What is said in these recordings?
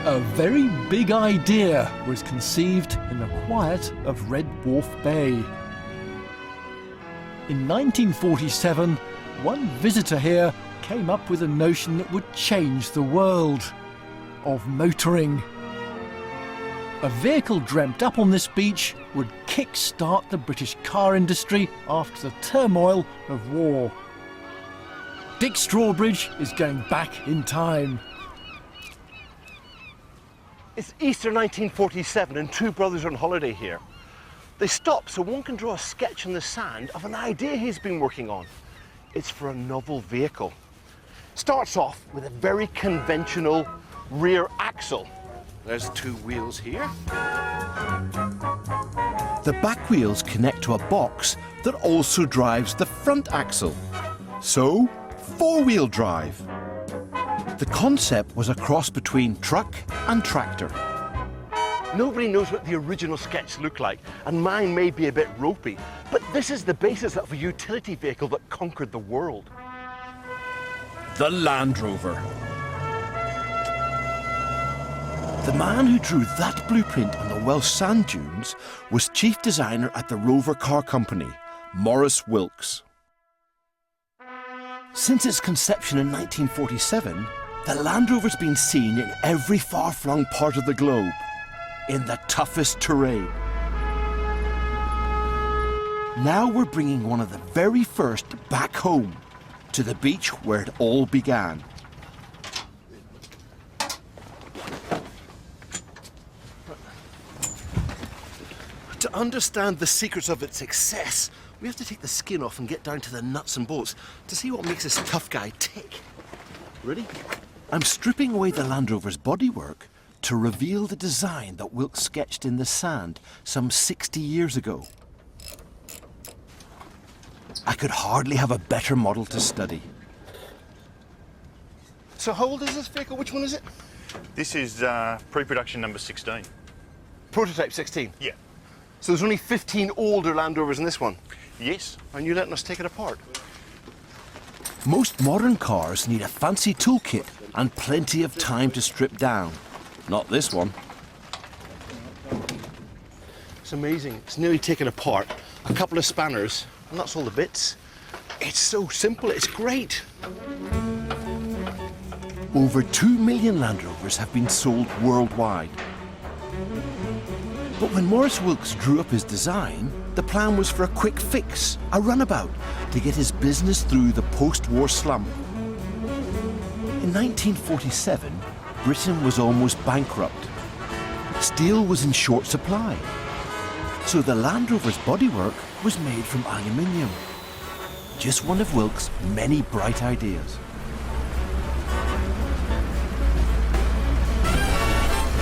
A very big idea was conceived in the quiet of Red Wharf Bay. In 1947, one visitor here came up with a notion that would change the world: of motoring. A vehicle dreamt up on this beach would kick-start the British car industry after the turmoil of war. Dick Strawbridge is going back in time. It's Easter 1947 and two brothers are on holiday here. They stop so one can draw a sketch in the sand of an idea he's been working on. It's for a novel vehicle. Starts off with a very conventional rear axle. There's two wheels here. The back wheels connect to a box that also drives the front axle. So, four-wheel drive. The concept was a cross between truck and tractor. Nobody knows what the original sketch looked like, and mine may be a bit ropey, but this is the basis of a utility vehicle that conquered the world. The Land Rover. The man who drew that blueprint on the Welsh sand dunes was chief designer at the Rover Car Company, Maurice Wilks. Since its conception in 1947, the Land Rover's been seen in every far-flung part of the globe, in the toughest terrain. Now we're bringing one of the very first back home, to the beach where it all began. To understand the secrets of its success, we have to take the skin off and get down to the nuts and bolts to see what makes this tough guy tick. Ready? I'm stripping away the Land Rover's bodywork to reveal the design that Wilks sketched in the sand some 60 years ago. I could hardly have a better model to study. So how old is this vehicle? Which one is it? This is pre-production number 16. Prototype 16? Yeah. So there's only 15 older Land Rovers in this one? Yes. And you're letting us take it apart? Most modern cars need a fancy toolkit and plenty of time to strip down. Not this one. It's amazing. It's nearly taken apart. A couple of spanners, and that's all the bits. It's so simple, it's great. Over 2 million Land Rovers have been sold worldwide. But when Maurice Wilks drew up his design, the plan was for a quick fix, a runabout, to get his business through the post-war slump. In 1947, Britain was almost bankrupt. Steel was in short supply. So the Land Rover's bodywork was made from aluminium. Just one of Wilks' many bright ideas.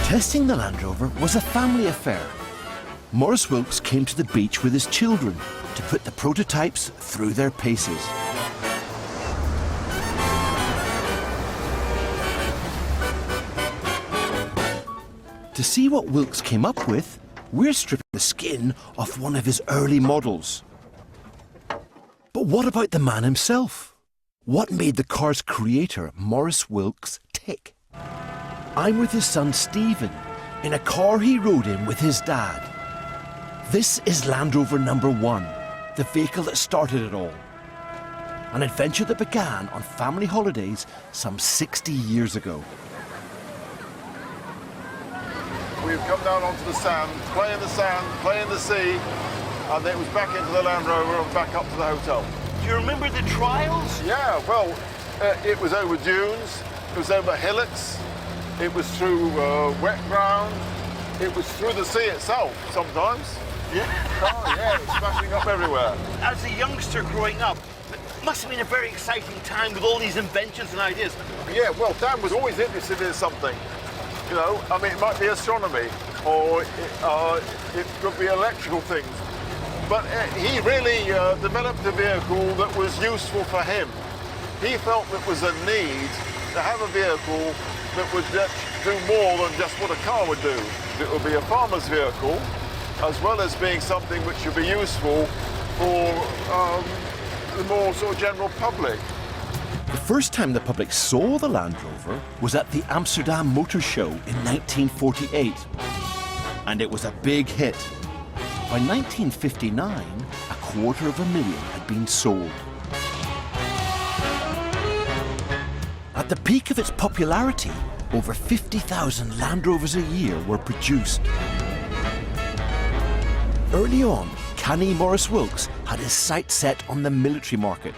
Testing the Land Rover was a family affair. Maurice Wilks came to the beach with his children to put the prototypes through their paces. To see what Wilks came up with, we're stripping the skin off one of his early models. But what about the man himself? What made the car's creator, Maurice Wilks, tick? I'm with his son Stephen, in a car he rode in with his dad. This is Land Rover number 1, the vehicle that started it all. An adventure that began on family holidays some 60 years ago. We've come down onto the sand, play in the sea, and it was back into the Land Rover and back up to the hotel. Do you remember the trials? Yeah, well, it was over dunes, it was over hillocks, it was through wet ground, it was through the sea itself sometimes. Yeah. Oh yeah, it was smashing up everywhere. As a youngster growing up, it must have been a very exciting time with all these inventions and ideas. Yeah, well, Dan was always interested in something. You know, I mean, it might be astronomy, or it could be electrical things. But he really developed a vehicle that was useful for him. He felt there was a need to have a vehicle that would do more than just what a car would do. It would be a farmer's vehicle, as well as being something which would be useful for the more sort of general public. The first time the public saw the Land Rover was at the Amsterdam Motor Show in 1948. And it was a big hit. By 1959, 250,000 had been sold. At the peak of its popularity, over 50,000 Land Rovers a year were produced. Early on, canny Maurice Wilks had his sights set on the military market.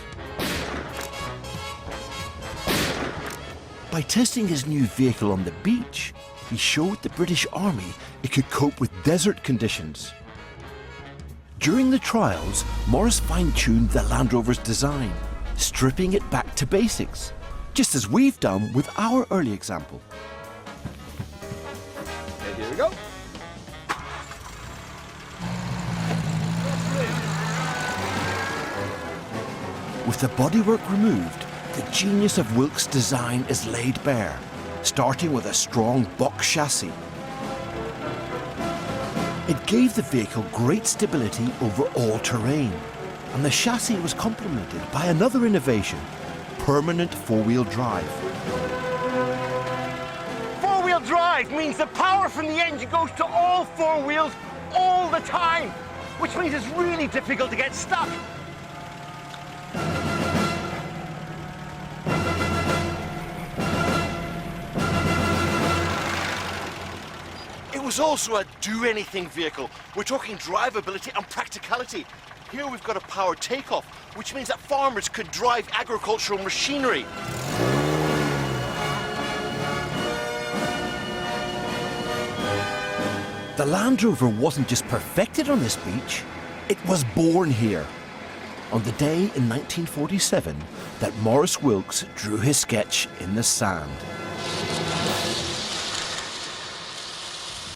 By testing his new vehicle on the beach, he showed the British Army it could cope with desert conditions. During the trials, Maurice fine-tuned the Land Rover's design, stripping it back to basics, just as we've done with our early example. And here we go. With the bodywork removed, the genius of Wilks' design is laid bare, starting with a strong box chassis. It gave the vehicle great stability over all terrain, and the chassis was complemented by another innovation, permanent four-wheel drive. Four-wheel drive means the power from the engine goes to all four wheels all the time, which means it's really difficult to get stuck. It was also a do-anything vehicle. We're talking drivability and practicality. Here we've got a powered takeoff, which means that farmers could drive agricultural machinery. The Land Rover wasn't just perfected on this beach, it was born here. On the day in 1947 that Maurice Wilks drew his sketch in the sand.